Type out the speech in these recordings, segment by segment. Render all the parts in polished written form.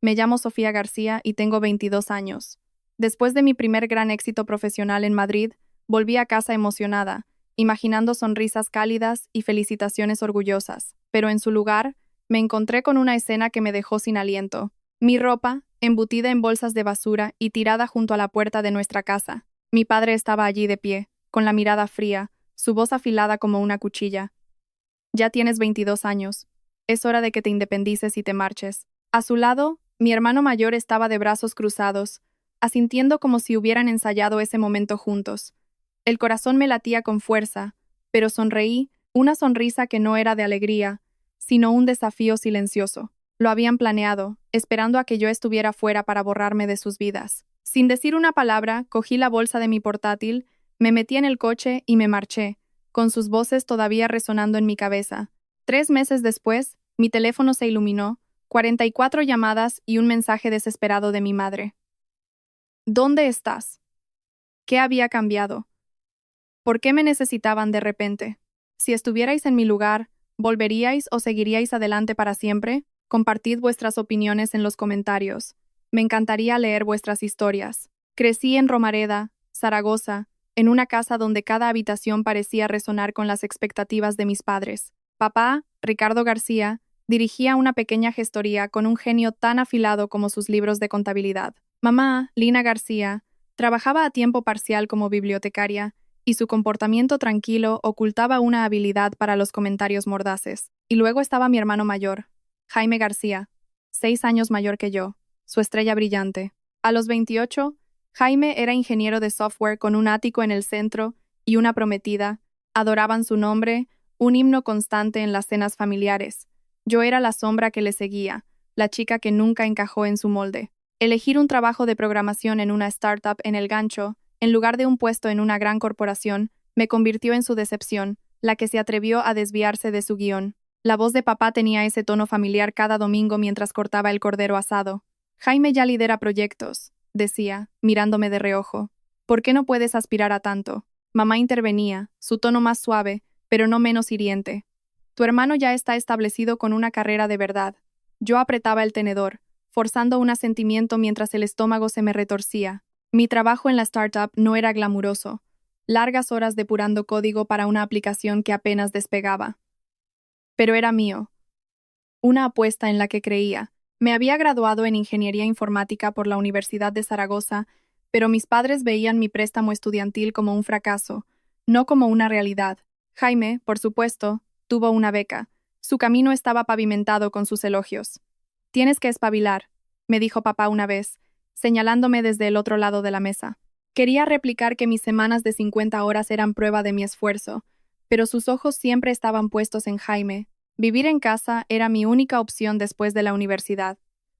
Me llamo Sofía García y tengo 22 años. Después de mi primer gran éxito profesional en Madrid, volví a casa emocionada, imaginando sonrisas cálidas y felicitaciones orgullosas. Pero en su lugar, me encontré con una escena que me dejó sin aliento. Mi ropa, embutida en bolsas de basura y tirada junto a la puerta de nuestra casa. Mi padre estaba allí de pie, con la mirada fría, su voz afilada como una cuchilla. Ya tienes 22 años. Es hora de que te independices y te marches. A su lado, mi hermano mayor estaba de brazos cruzados, asintiendo como si hubieran ensayado ese momento juntos. El corazón me latía con fuerza, pero sonreí, una sonrisa que no era de alegría, sino un desafío silencioso. Lo habían planeado, esperando a que yo estuviera fuera para borrarme de sus vidas. Sin decir una palabra, cogí la bolsa de mi portátil, me metí en el coche y me marché, con sus voces todavía resonando en mi cabeza. 3 meses después, mi teléfono se iluminó, 44 llamadas y un mensaje desesperado de mi madre. ¿Dónde estás? ¿Qué había cambiado? ¿Por qué me necesitaban de repente? Si estuvierais en mi lugar, ¿volveríais o seguiríais adelante para siempre? Compartid vuestras opiniones en los comentarios. Me encantaría leer vuestras historias. Crecí en Romareda, Zaragoza, en una casa donde cada habitación parecía resonar con las expectativas de mis padres. Papá, Ricardo García, dirigía una pequeña gestoría con un genio tan afilado como sus libros de contabilidad. Mamá, Lina García, trabajaba a tiempo parcial como bibliotecaria, y su comportamiento tranquilo ocultaba una habilidad para los comentarios mordaces. Y luego estaba mi hermano mayor, Jaime García, 6 años mayor que yo, su estrella brillante. A los 28, Jaime era ingeniero de software con un ático en el centro y una prometida. Adoraban su nombre, un himno constante en las cenas familiares. Yo era la sombra que le seguía, la chica que nunca encajó en su molde. Elegir un trabajo de programación en una startup en el gancho, en lugar de un puesto en una gran corporación, me convirtió en su decepción, la que se atrevió a desviarse de su guión. La voz de papá tenía ese tono familiar cada domingo mientras cortaba el cordero asado. Jaime ya lidera proyectos, decía, mirándome de reojo. ¿Por qué no puedes aspirar a tanto? Mamá intervenía, su tono más suave, pero no menos hiriente. Tu hermano ya está establecido con una carrera de verdad. Yo apretaba el tenedor, forzando un asentimiento mientras el estómago se me retorcía. Mi trabajo en la startup no era glamuroso. Largas horas depurando código para una aplicación que apenas despegaba. Pero era mío. Una apuesta en la que creía. Me había graduado en Ingeniería Informática por la Universidad de Zaragoza, pero mis padres veían mi préstamo estudiantil como un fracaso, no como una realidad. Jaime, por supuesto, tuvo una beca. Su camino estaba pavimentado con sus elogios. Tienes que espabilar, me dijo papá una vez, señalándome desde el otro lado de la mesa. Quería replicar que mis semanas de 50 horas eran prueba de mi esfuerzo, pero sus ojos siempre estaban puestos en Jaime. Vivir en casa era mi única opción después de la universidad.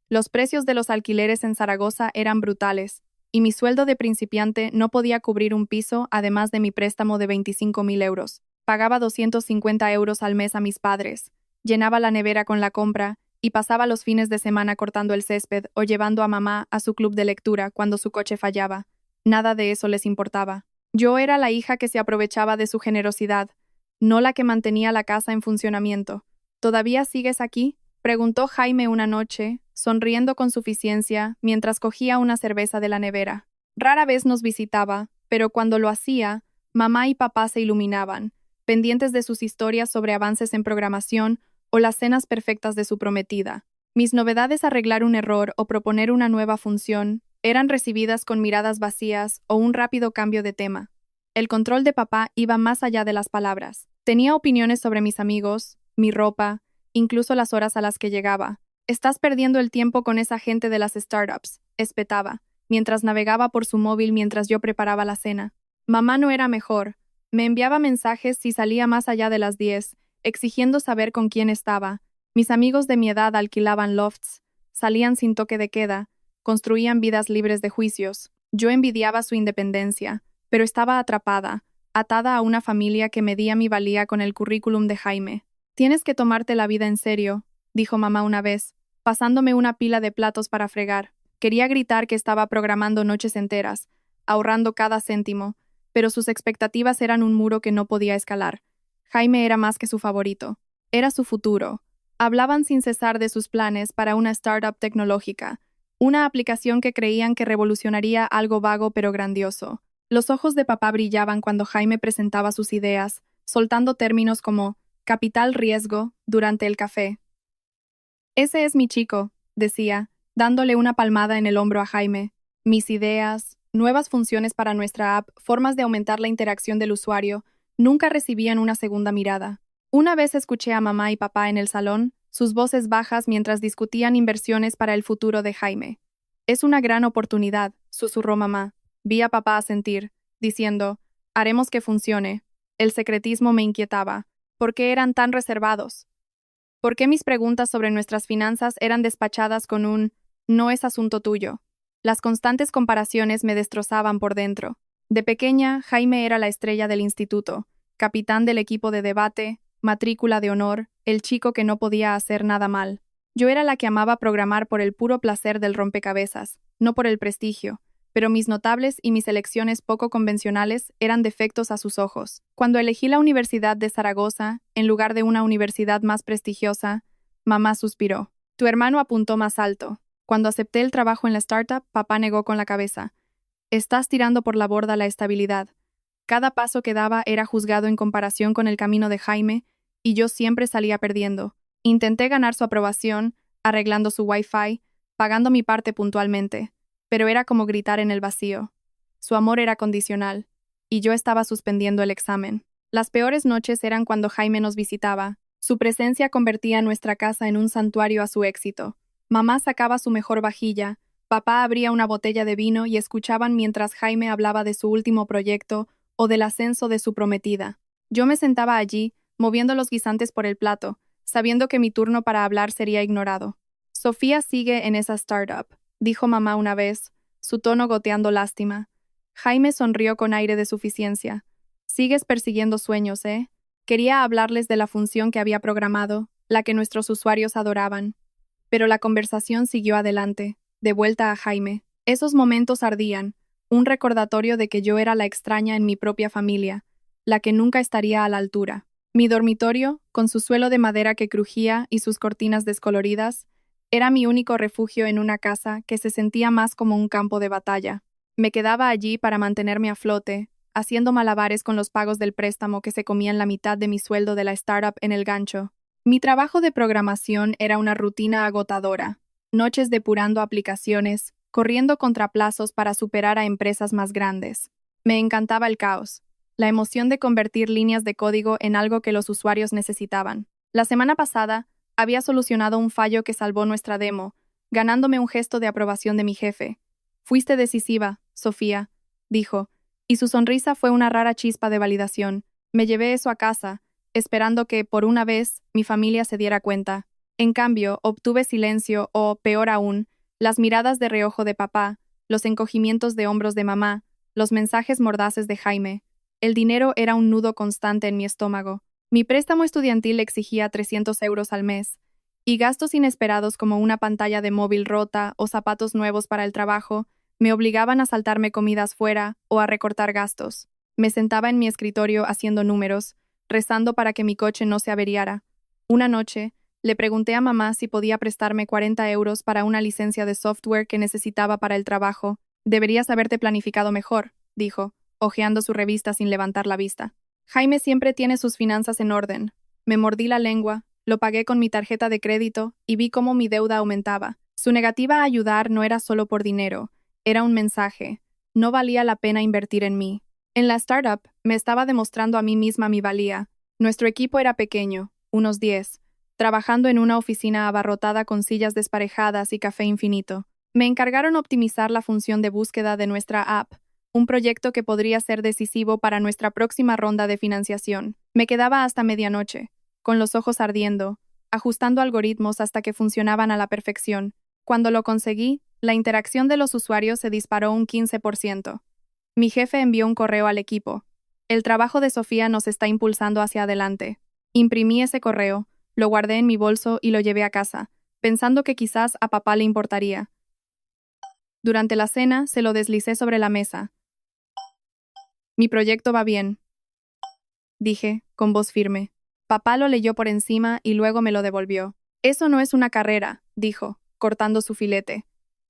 Los precios de los alquileres en Zaragoza eran brutales, y mi sueldo de principiante no podía cubrir un piso además de mi préstamo de 25.000 euros. Pagaba 250 euros al mes a mis padres, llenaba la nevera con la compra, y pasaba los fines de semana cortando el césped o llevando a mamá a su club de lectura cuando su coche fallaba. Nada de eso les importaba. Yo era la hija que se aprovechaba de su generosidad, no la que mantenía la casa en funcionamiento. ¿Todavía sigues aquí?, preguntó Jaime una noche, sonriendo con suficiencia mientras cogía una cerveza de la nevera. Rara vez nos visitaba, pero cuando lo hacía, mamá y papá se iluminaban, pendientes de sus historias sobre avances en programación o las cenas perfectas de su prometida. Mis novedades arreglar un error o proponer una nueva función eran recibidas con miradas vacías o un rápido cambio de tema. El control de papá iba más allá de las palabras. Tenía opiniones sobre mis amigos, mi ropa, incluso las horas a las que llegaba. Estás perdiendo el tiempo con esa gente de las startups, espetaba, mientras navegaba por su móvil mientras yo preparaba la cena. Mamá no era mejor. Me enviaba mensajes si salía más allá de las 10, exigiendo saber con quién estaba. Mis amigos de mi edad alquilaban lofts, salían sin toque de queda, construían vidas libres de juicios. Yo envidiaba su independencia, pero estaba atrapada, atada a una familia que medía mi valía con el currículum de Jaime. Tienes que tomarte la vida en serio, dijo mamá una vez, pasándome una pila de platos para fregar. Quería gritar que estaba programando noches enteras, ahorrando cada céntimo, pero sus expectativas eran un muro que no podía escalar. Jaime era más que su favorito. Era su futuro, Hablaban sin cesar de sus planes para una startup tecnológica, una aplicación que creían que revolucionaría algo vago pero grandioso. Los ojos de papá brillaban cuando Jaime presentaba sus ideas, soltando términos como capital riesgo durante el café. Ese es mi chico, decía, dándole una palmada en el hombro a Jaime. Mis ideas, nuevas funciones para nuestra app, formas de aumentar la interacción del usuario, nunca recibían una segunda mirada. Una vez escuché a mamá y papá en el salón, sus voces bajas mientras discutían inversiones para el futuro de Jaime. Es una gran oportunidad, susurró mamá. Vi a papá asentir, diciendo, haremos que funcione. El secretismo me inquietaba. ¿Por qué eran tan reservados? ¿Por qué mis preguntas sobre nuestras finanzas eran despachadas con un no es asunto tuyo? Las constantes comparaciones me destrozaban por dentro. De pequeña, Jaime era la estrella del instituto, capitán del equipo de debate, matrícula de honor, el chico que no podía hacer nada mal. Yo era la que amaba programar por el puro placer del rompecabezas, no por el prestigio, pero mis notables y mis elecciones poco convencionales eran defectos a sus ojos. Cuando elegí la Universidad de Zaragoza, en lugar de una universidad más prestigiosa, mamá suspiró. Tu hermano apuntó más alto. Cuando acepté el trabajo en la startup, papá negó con la cabeza. Estás tirando por la borda la estabilidad. Cada paso que daba era juzgado en comparación con el camino de Jaime, y yo siempre salía perdiendo. Intenté ganar su aprobación, arreglando su Wi-Fi, pagando mi parte puntualmente, pero era como gritar en el vacío. Su amor era condicional, y yo estaba suspendiendo el examen. Las peores noches eran cuando Jaime nos visitaba. Su presencia convertía nuestra casa en un santuario a su éxito. Mamá sacaba su mejor vajilla, papá abría una botella de vino y escuchaban mientras Jaime hablaba de su último proyecto o del ascenso de su prometida. Yo me sentaba allí, moviendo los guisantes por el plato, sabiendo que mi turno para hablar sería ignorado. Sofía sigue en esa startup, dijo mamá una vez, su tono goteando lástima. Jaime sonrió con aire de suficiencia. Sigues persiguiendo sueños, ¿eh? Quería hablarles de la función que había programado, la que nuestros usuarios adoraban. Pero la conversación siguió adelante, de vuelta a Jaime. Esos momentos ardían, un recordatorio de que yo era la extraña en mi propia familia, la que nunca estaría a la altura. Mi dormitorio, con su suelo de madera que crujía y sus cortinas descoloridas, era mi único refugio en una casa que se sentía más como un campo de batalla. Me quedaba allí para mantenerme a flote, haciendo malabares con los pagos del préstamo que se comían la mitad de mi sueldo de la startup en el gancho. Mi trabajo de programación era una rutina agotadora, noches depurando aplicaciones, corriendo contra plazos para superar a empresas más grandes. Me encantaba el caos, la emoción de convertir líneas de código en algo que los usuarios necesitaban. La semana pasada, había solucionado un fallo que salvó nuestra demo, ganándome un gesto de aprobación de mi jefe. Fuiste decisiva, Sofía, dijo, y su sonrisa fue una rara chispa de validación. Me llevé eso a casa, esperando que, por una vez, mi familia se diera cuenta. En cambio, obtuve silencio o, peor aún, las miradas de reojo de papá, los encogimientos de hombros de mamá, los mensajes mordaces de Jaime. El dinero era un nudo constante en mi estómago. Mi préstamo estudiantil exigía 300 euros al mes, y gastos inesperados como una pantalla de móvil rota o zapatos nuevos para el trabajo me obligaban a saltarme comidas fuera o a recortar gastos. Me sentaba en mi escritorio haciendo números, rezando para que mi coche no se averiara. Una noche, le pregunté a mamá si podía prestarme 40 euros para una licencia de software que necesitaba para el trabajo. Deberías haberte planificado mejor, dijo, hojeando su revista sin levantar la vista. Jaime siempre tiene sus finanzas en orden. Me mordí la lengua, lo pagué con mi tarjeta de crédito y vi cómo mi deuda aumentaba. Su negativa a ayudar no era solo por dinero, era un mensaje. No valía la pena invertir en mí. En la startup, me estaba demostrando a mí misma mi valía. Nuestro equipo era pequeño, unos 10, trabajando en una oficina abarrotada con sillas desparejadas y café infinito. Me encargaron optimizar la función de búsqueda de nuestra app, un proyecto que podría ser decisivo para nuestra próxima ronda de financiación. Me quedaba hasta medianoche, con los ojos ardiendo, ajustando algoritmos hasta que funcionaban a la perfección. Cuando lo conseguí, la interacción de los usuarios se disparó un 15%. Mi jefe envió un correo al equipo. El trabajo de Sofía nos está impulsando hacia adelante. Imprimí ese correo, lo guardé en mi bolso y lo llevé a casa, pensando que quizás a papá le importaría. Durante la cena, se lo deslicé sobre la mesa. Mi proyecto va bien, dije, con voz firme. Papá lo leyó por encima y luego me lo devolvió. Eso no es una carrera, dijo, cortando su filete.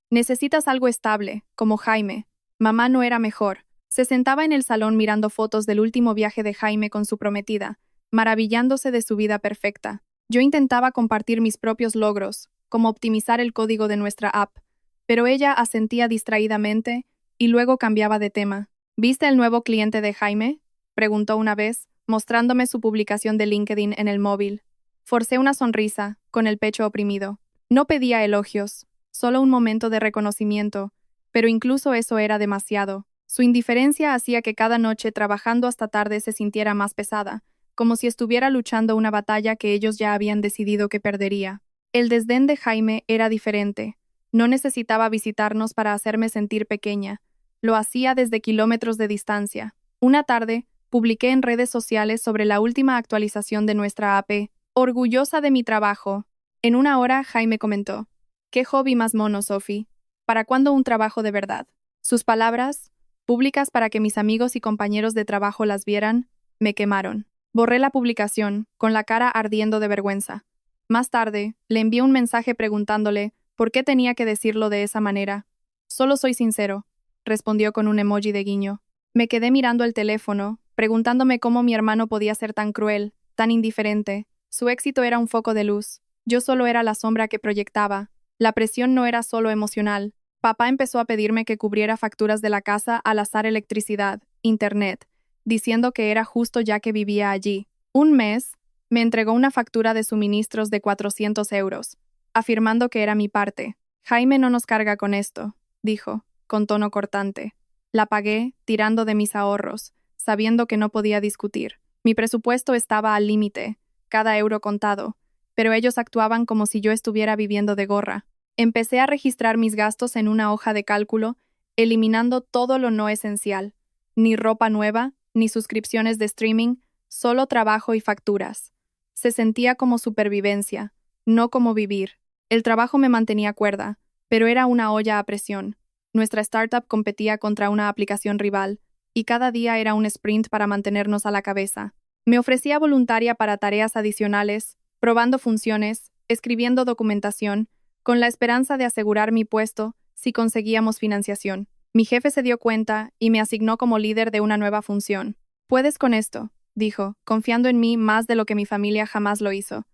Necesitas algo estable, como Jaime. Mamá no era mejor. Se sentaba en el salón mirando fotos del último viaje de Jaime con su prometida, maravillándose de su vida perfecta. Yo intentaba compartir mis propios logros, como optimizar el código de nuestra app, pero ella asentía distraídamente y luego cambiaba de tema. ¿Viste el nuevo cliente de Jaime?, preguntó una vez, mostrándome su publicación de LinkedIn en el móvil. Forcé una sonrisa, con el pecho oprimido. No pedía elogios, solo un momento de reconocimiento, pero incluso eso era demasiado. Su indiferencia hacía que cada noche trabajando hasta tarde se sintiera más pesada, como si estuviera luchando una batalla que ellos ya habían decidido que perdería. El desdén de Jaime era diferente. No necesitaba visitarnos para hacerme sentir pequeña. Lo hacía desde kilómetros de distancia. Una tarde, publiqué en redes sociales sobre la última actualización de nuestra app. Orgullosa de mi trabajo. En una hora, Jaime comentó: «¿Qué hobby más mono, Sophie? ¿Para cuándo un trabajo de verdad?». Sus palabras, públicas para que mis amigos y compañeros de trabajo las vieran, me quemaron. Borré la publicación, con la cara ardiendo de vergüenza. Más tarde, le envié un mensaje preguntándole por qué tenía que decirlo de esa manera. «Solo soy sincero», respondió con un emoji de guiño. Me quedé mirando el teléfono, preguntándome cómo mi hermano podía ser tan cruel, tan indiferente. Su éxito era un foco de luz. Yo solo era la sombra que proyectaba. La presión no era solo emocional. Papá empezó a pedirme que cubriera facturas de la casa al azar, electricidad, internet, diciendo que era justo ya que vivía allí. Un mes, me entregó una factura de suministros de 400 euros, afirmando que era mi parte. «Jaime no nos carga con esto», dijo, con tono cortante. La pagué, tirando de mis ahorros, sabiendo que no podía discutir. Mi presupuesto estaba al límite, cada euro contado, pero ellos actuaban como si yo estuviera viviendo de gorra. Empecé a registrar mis gastos en una hoja de cálculo, eliminando todo lo no esencial. Ni ropa nueva, ni suscripciones de streaming, solo trabajo y facturas. Se sentía como supervivencia, no como vivir. El trabajo me mantenía cuerda, pero era una olla a presión. Nuestra startup competía contra una aplicación rival, y cada día era un sprint para mantenernos a la cabeza. Me ofrecía voluntaria para tareas adicionales, probando funciones, escribiendo documentación, con la esperanza de asegurar mi puesto si conseguíamos financiación. Mi jefe se dio cuenta y me asignó como líder de una nueva función. «Puedes con esto», dijo, confiando en mí más de lo que mi familia jamás lo hizo.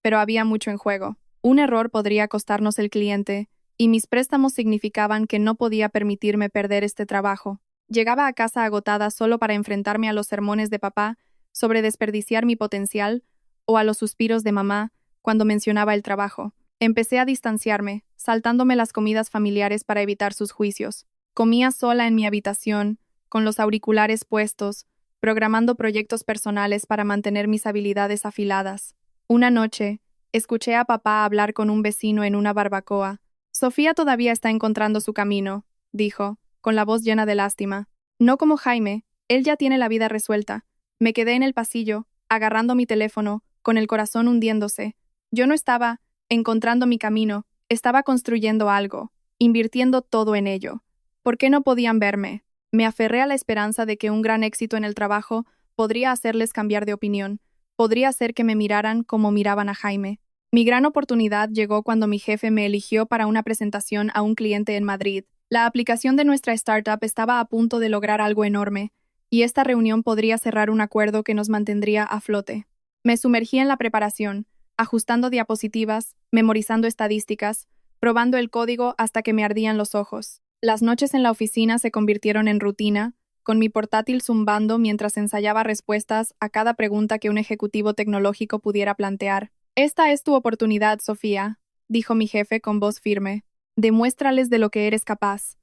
Pero había mucho en juego. Un error podría costarnos el cliente, y mis préstamos significaban que no podía permitirme perder este trabajo. Llegaba a casa agotada solo para enfrentarme a los sermones de papá sobre desperdiciar mi potencial o a los suspiros de mamá cuando mencionaba el trabajo. Empecé a distanciarme, saltándome las comidas familiares para evitar sus juicios. Comía sola en mi habitación, con los auriculares puestos, programando proyectos personales para mantener mis habilidades afiladas. Una noche, escuché a papá hablar con un vecino en una barbacoa. «Sofía todavía está encontrando su camino», dijo, con la voz llena de lástima. «No como Jaime, él ya tiene la vida resuelta». Me quedé en el pasillo, agarrando mi teléfono, con el corazón hundiéndose. Yo no estaba encontrando mi camino, estaba construyendo algo, invirtiendo todo en ello. ¿Por qué no podían verme? Me aferré a la esperanza de que un gran éxito en el trabajo podría hacerles cambiar de opinión, podría hacer que me miraran como miraban a Jaime. Mi gran oportunidad llegó cuando mi jefe me eligió para una presentación a un cliente en Madrid. La aplicación de nuestra startup estaba a punto de lograr algo enorme, y esta reunión podría cerrar un acuerdo que nos mantendría a flote. Me sumergí en la preparación, ajustando diapositivas, memorizando estadísticas, probando el código hasta que me ardían los ojos. Las noches en la oficina se convirtieron en rutina, con mi portátil zumbando mientras ensayaba respuestas a cada pregunta que un ejecutivo tecnológico pudiera plantear. «Esta es tu oportunidad, Sofía», dijo mi jefe con voz firme. «Demuéstrales de lo que eres capaz».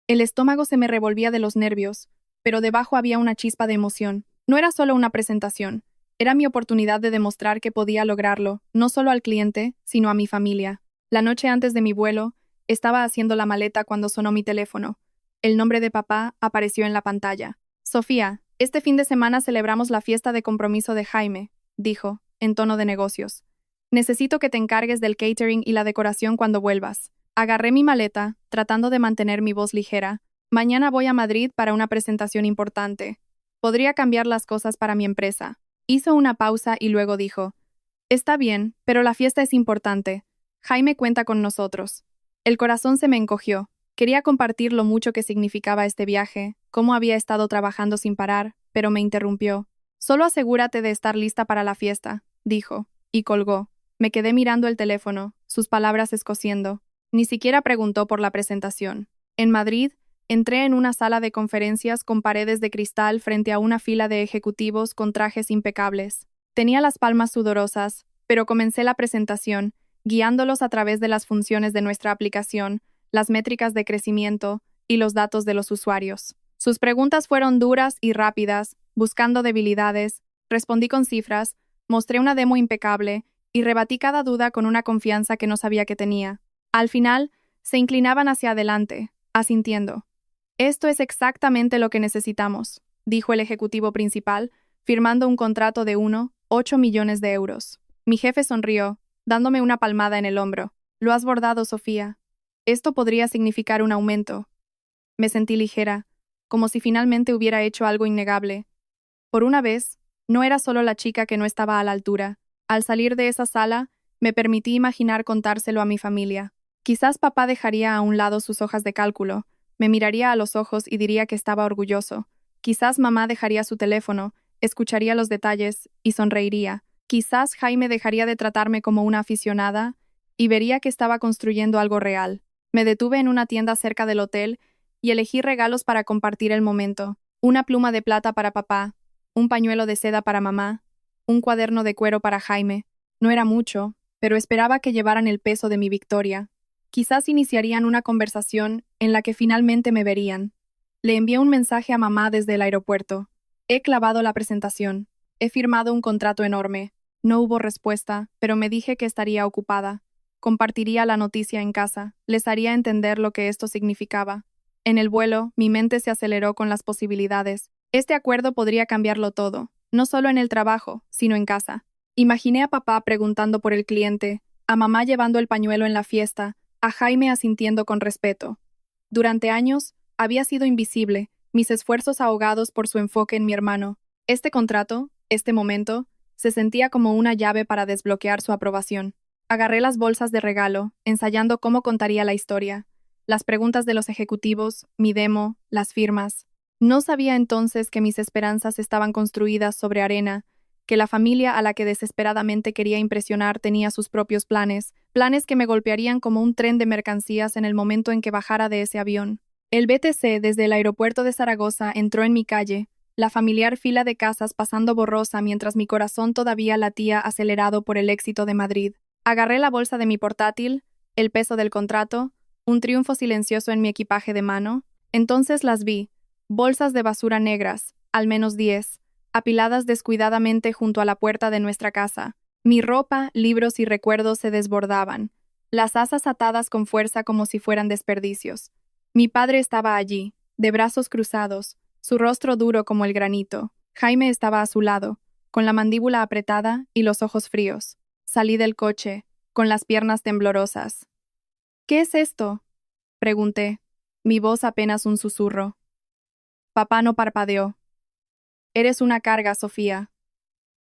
El estómago se me revolvía de los nervios, pero debajo había una chispa de emoción. No era solo una presentación, era mi oportunidad de demostrar que podía lograrlo, no solo al cliente, sino a mi familia. La noche antes de mi vuelo, estaba haciendo la maleta cuando sonó mi teléfono. El nombre de papá apareció en la pantalla. «Sofía, este fin de semana celebramos la fiesta de compromiso de Jaime», dijo, en tono de negocios. «Necesito que te encargues del catering y la decoración cuando vuelvas». Agarré mi maleta, tratando de mantener mi voz ligera. «Mañana voy a Madrid para una presentación importante. Podría cambiar las cosas para mi empresa». Hizo una pausa y luego dijo: Está bien, pero la fiesta es importante. Jaime cuenta con nosotros. El corazón se me encogió. Quería compartir lo mucho que significaba este viaje, cómo había estado trabajando sin parar, pero me interrumpió. Solo asegúrate de estar lista para la fiesta, dijo, y colgó. Me quedé mirando el teléfono, sus palabras escociendo. Ni siquiera preguntó por la presentación. En Madrid, entré en una sala de conferencias con paredes de cristal frente a una fila de ejecutivos con trajes impecables. Tenía las palmas sudorosas, pero comencé la presentación, guiándolos a través de las funciones de nuestra aplicación, las métricas de crecimiento y los datos de los usuarios. Sus preguntas fueron duras y rápidas, buscando debilidades, respondí con cifras, mostré una demo impecable y rebatí cada duda con una confianza que no sabía que tenía. Al final, se inclinaban hacia adelante, asintiendo. Esto es exactamente lo que necesitamos, dijo el ejecutivo principal, firmando un contrato de 1,8 millones de euros. Mi jefe sonrió, dándome una palmada en el hombro. Lo has bordado, Sofía. Esto podría significar un aumento. Me sentí ligera, como si finalmente hubiera hecho algo innegable. Por una vez, no era solo la chica que no estaba a la altura. Al salir de esa sala, me permití imaginar contárselo a mi familia. Quizás papá dejaría a un lado sus hojas de cálculo, me miraría a los ojos y diría que estaba orgulloso. Quizás mamá dejaría su teléfono, escucharía los detalles y sonreiría. Quizás Jaime dejaría de tratarme como una aficionada y vería que estaba construyendo algo real. Me detuve en una tienda cerca del hotel y elegí regalos para compartir el momento. Una pluma de plata para papá, un pañuelo de seda para mamá, un cuaderno de cuero para Jaime. No era mucho, pero esperaba que llevaran el peso de mi victoria. Quizás iniciarían una conversación en la que finalmente me verían. Le envié un mensaje a mamá desde el aeropuerto. He clavado la presentación. He firmado un contrato enorme. No hubo respuesta, pero me dije que estaría ocupada. Compartiría la noticia en casa. Les haría entender lo que esto significaba. En el vuelo, mi mente se aceleró con las posibilidades. Este acuerdo podría cambiarlo todo, no solo en el trabajo, sino en casa. Imaginé a papá preguntando por el cliente, a mamá llevando el pañuelo en la fiesta, a Jaime asintiendo con respeto. Durante años, había sido invisible, mis esfuerzos ahogados por su enfoque en mi hermano. Este contrato, este momento, se sentía como una llave para desbloquear su aprobación. Agarré las bolsas de regalo, ensayando cómo contaría la historia. Las preguntas de los ejecutivos, mi demo, las firmas. No sabía entonces que mis esperanzas estaban construidas sobre arena, que la familia a la que desesperadamente quería impresionar tenía sus propios planes, planes que me golpearían como un tren de mercancías en el momento en que bajara de ese avión. El BTC desde el aeropuerto de Zaragoza entró en mi calle, la familiar fila de casas pasando borrosa mientras mi corazón todavía latía acelerado por el éxito de Madrid. Agarré la bolsa de mi portátil, el peso del contrato, un triunfo silencioso en mi equipaje de mano. Entonces las vi, bolsas de basura negras, al menos 10, apiladas descuidadamente junto a la puerta de nuestra casa. Mi ropa, libros y recuerdos se desbordaban, las asas atadas con fuerza como si fueran desperdicios. Mi padre estaba allí, de brazos cruzados, su rostro duro como el granito. Jaime estaba a su lado, con la mandíbula apretada y los ojos fríos. Salí del coche, con las piernas temblorosas. ¿Qué es esto?, pregunté, mi voz apenas un susurro. Papá no parpadeó. Eres una carga, Sofía.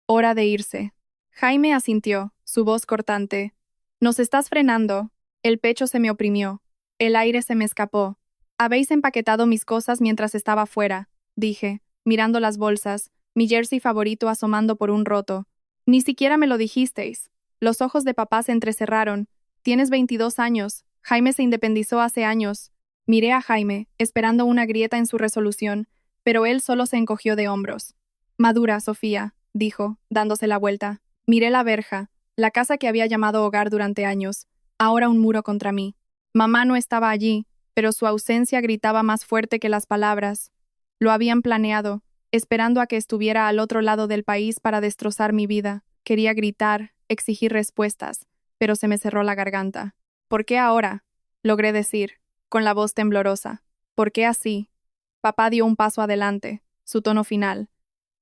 Hora de irse. Jaime asintió, su voz cortante. Nos estás frenando. El pecho se me oprimió. El aire se me escapó. Habéis empaquetado mis cosas mientras estaba fuera, dije, mirando las bolsas, mi jersey favorito asomando por un roto. Ni siquiera me lo dijisteis. Los ojos de papá se entrecerraron. Tienes 22 años. Jaime se independizó hace años. Miré a Jaime, esperando una grieta en su resolución, pero él solo se encogió de hombros. Madura, Sofía, dijo, dándose la vuelta. Miré la verja, la casa que había llamado hogar durante años, ahora un muro contra mí. Mamá no estaba allí, pero su ausencia gritaba más fuerte que las palabras. Lo habían planeado, esperando a que estuviera al otro lado del país para destrozar mi vida. Quería gritar, exigir respuestas, pero se me cerró la garganta. ¿Por qué ahora?, logré decir, con la voz temblorosa. ¿Por qué así? Papá dio un paso adelante, su tono final.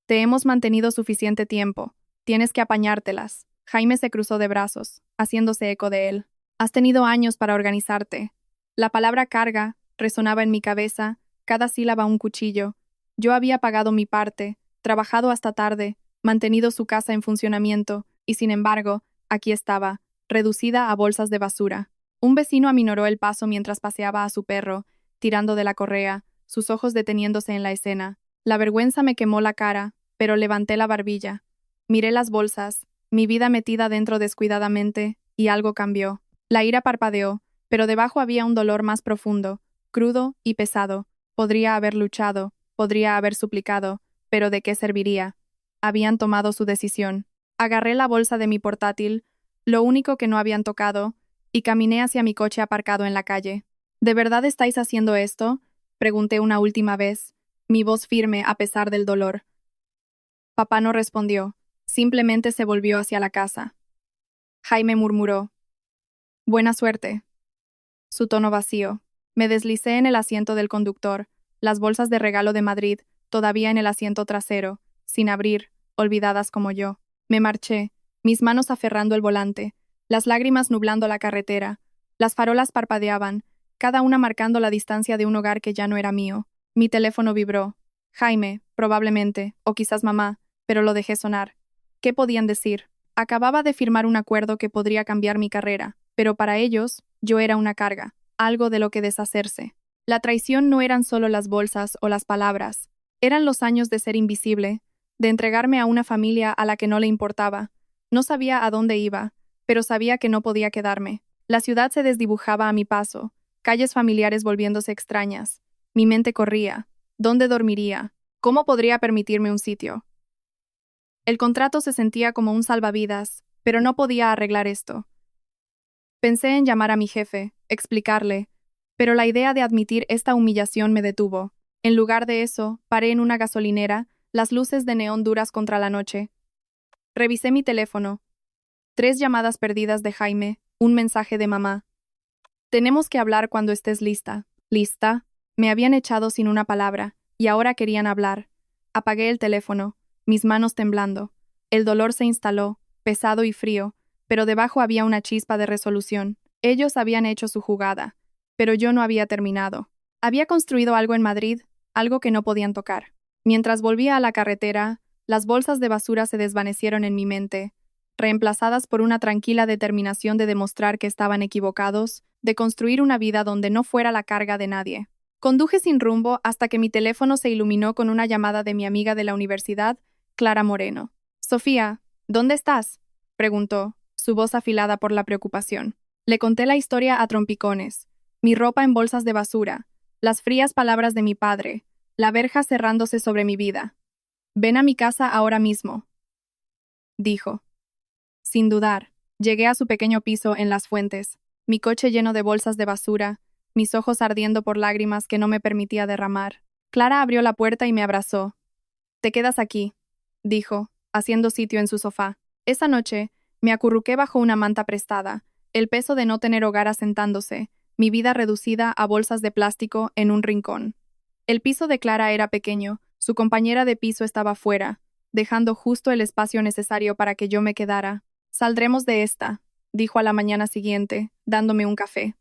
Te hemos mantenido suficiente tiempo. Tienes que apañártelas. Jaime se cruzó de brazos, haciéndose eco de él. Has tenido años para organizarte. La palabra carga resonaba en mi cabeza, cada sílaba un cuchillo. Yo había pagado mi parte, trabajado hasta tarde, mantenido su casa en funcionamiento, y sin embargo, aquí estaba, reducida a bolsas de basura. Un vecino aminoró el paso mientras paseaba a su perro, tirando de la correa, sus ojos deteniéndose en la escena. La vergüenza me quemó la cara, pero levanté la barbilla. Miré las bolsas, mi vida metida dentro descuidadamente, y algo cambió. La ira parpadeó, pero debajo había un dolor más profundo, crudo y pesado. Podría haber luchado, podría haber suplicado, pero ¿de qué serviría? Habían tomado su decisión. Agarré la bolsa de mi portátil, lo único que no habían tocado, y caminé hacia mi coche aparcado en la calle. ¿De verdad estáis haciendo esto?, pregunté una última vez, mi voz firme a pesar del dolor. Papá no respondió, simplemente se volvió hacia la casa. Jaime murmuró: «Buena suerte». Su tono vacío. Me deslicé en el asiento del conductor, las bolsas de regalo de Madrid, todavía en el asiento trasero, sin abrir, olvidadas como yo. Me marché, mis manos aferrando el volante, las lágrimas nublando la carretera. Las farolas parpadeaban, cada una marcando la distancia de un hogar que ya no era mío. Mi teléfono vibró. Jaime, probablemente, o quizás mamá, pero lo dejé sonar. ¿Qué podían decir? Acababa de firmar un acuerdo que podría cambiar mi carrera, pero para ellos, yo era una carga, algo de lo que deshacerse. La traición no eran solo las bolsas o las palabras, eran los años de ser invisible, de entregarme a una familia a la que no le importaba. No sabía a dónde iba, pero sabía que no podía quedarme. La ciudad se desdibujaba a mi paso, calles familiares volviéndose extrañas. Mi mente corría. ¿Dónde dormiría? ¿Cómo podría permitirme un sitio? El contrato se sentía como un salvavidas, pero no podía arreglar esto. Pensé en llamar a mi jefe, explicarle, pero la idea de admitir esta humillación me detuvo. En lugar de eso, paré en una gasolinera, las luces de neón duras contra la noche. Revisé mi teléfono. 3 llamadas perdidas de Jaime, un mensaje de mamá. «Tenemos que hablar cuando estés lista». ¿Lista? Me habían echado sin una palabra, y ahora querían hablar. Apagué el teléfono, mis manos temblando. El dolor se instaló, pesado y frío, pero debajo había una chispa de resolución. Ellos habían hecho su jugada, pero yo no había terminado. Había construido algo en Madrid, algo que no podían tocar. Mientras volvía a la carretera, las bolsas de basura se desvanecieron en mi mente, reemplazadas por una tranquila determinación de demostrar que estaban equivocados, de construir una vida donde no fuera la carga de nadie. Conduje sin rumbo hasta que mi teléfono se iluminó con una llamada de mi amiga de la universidad, Clara Moreno. «Sofía, ¿dónde estás?», preguntó, su voz afilada por la preocupación. Le conté la historia a trompicones, mi ropa en bolsas de basura, las frías palabras de mi padre, la verja cerrándose sobre mi vida. «Ven a mi casa ahora mismo», dijo. Sin dudar, llegué a su pequeño piso en Las Fuentes, mi coche lleno de bolsas de basura, mis ojos ardiendo por lágrimas que no me permitía derramar. Clara abrió la puerta y me abrazó. «Te quedas aquí», dijo, haciendo sitio en su sofá. Esa noche, me acurruqué bajo una manta prestada, el peso de no tener hogar asentándose, mi vida reducida a bolsas de plástico en un rincón. El piso de Clara era pequeño, su compañera de piso estaba fuera, dejando justo el espacio necesario para que yo me quedara. «Saldremos de esta», dijo a la mañana siguiente, dándome un café.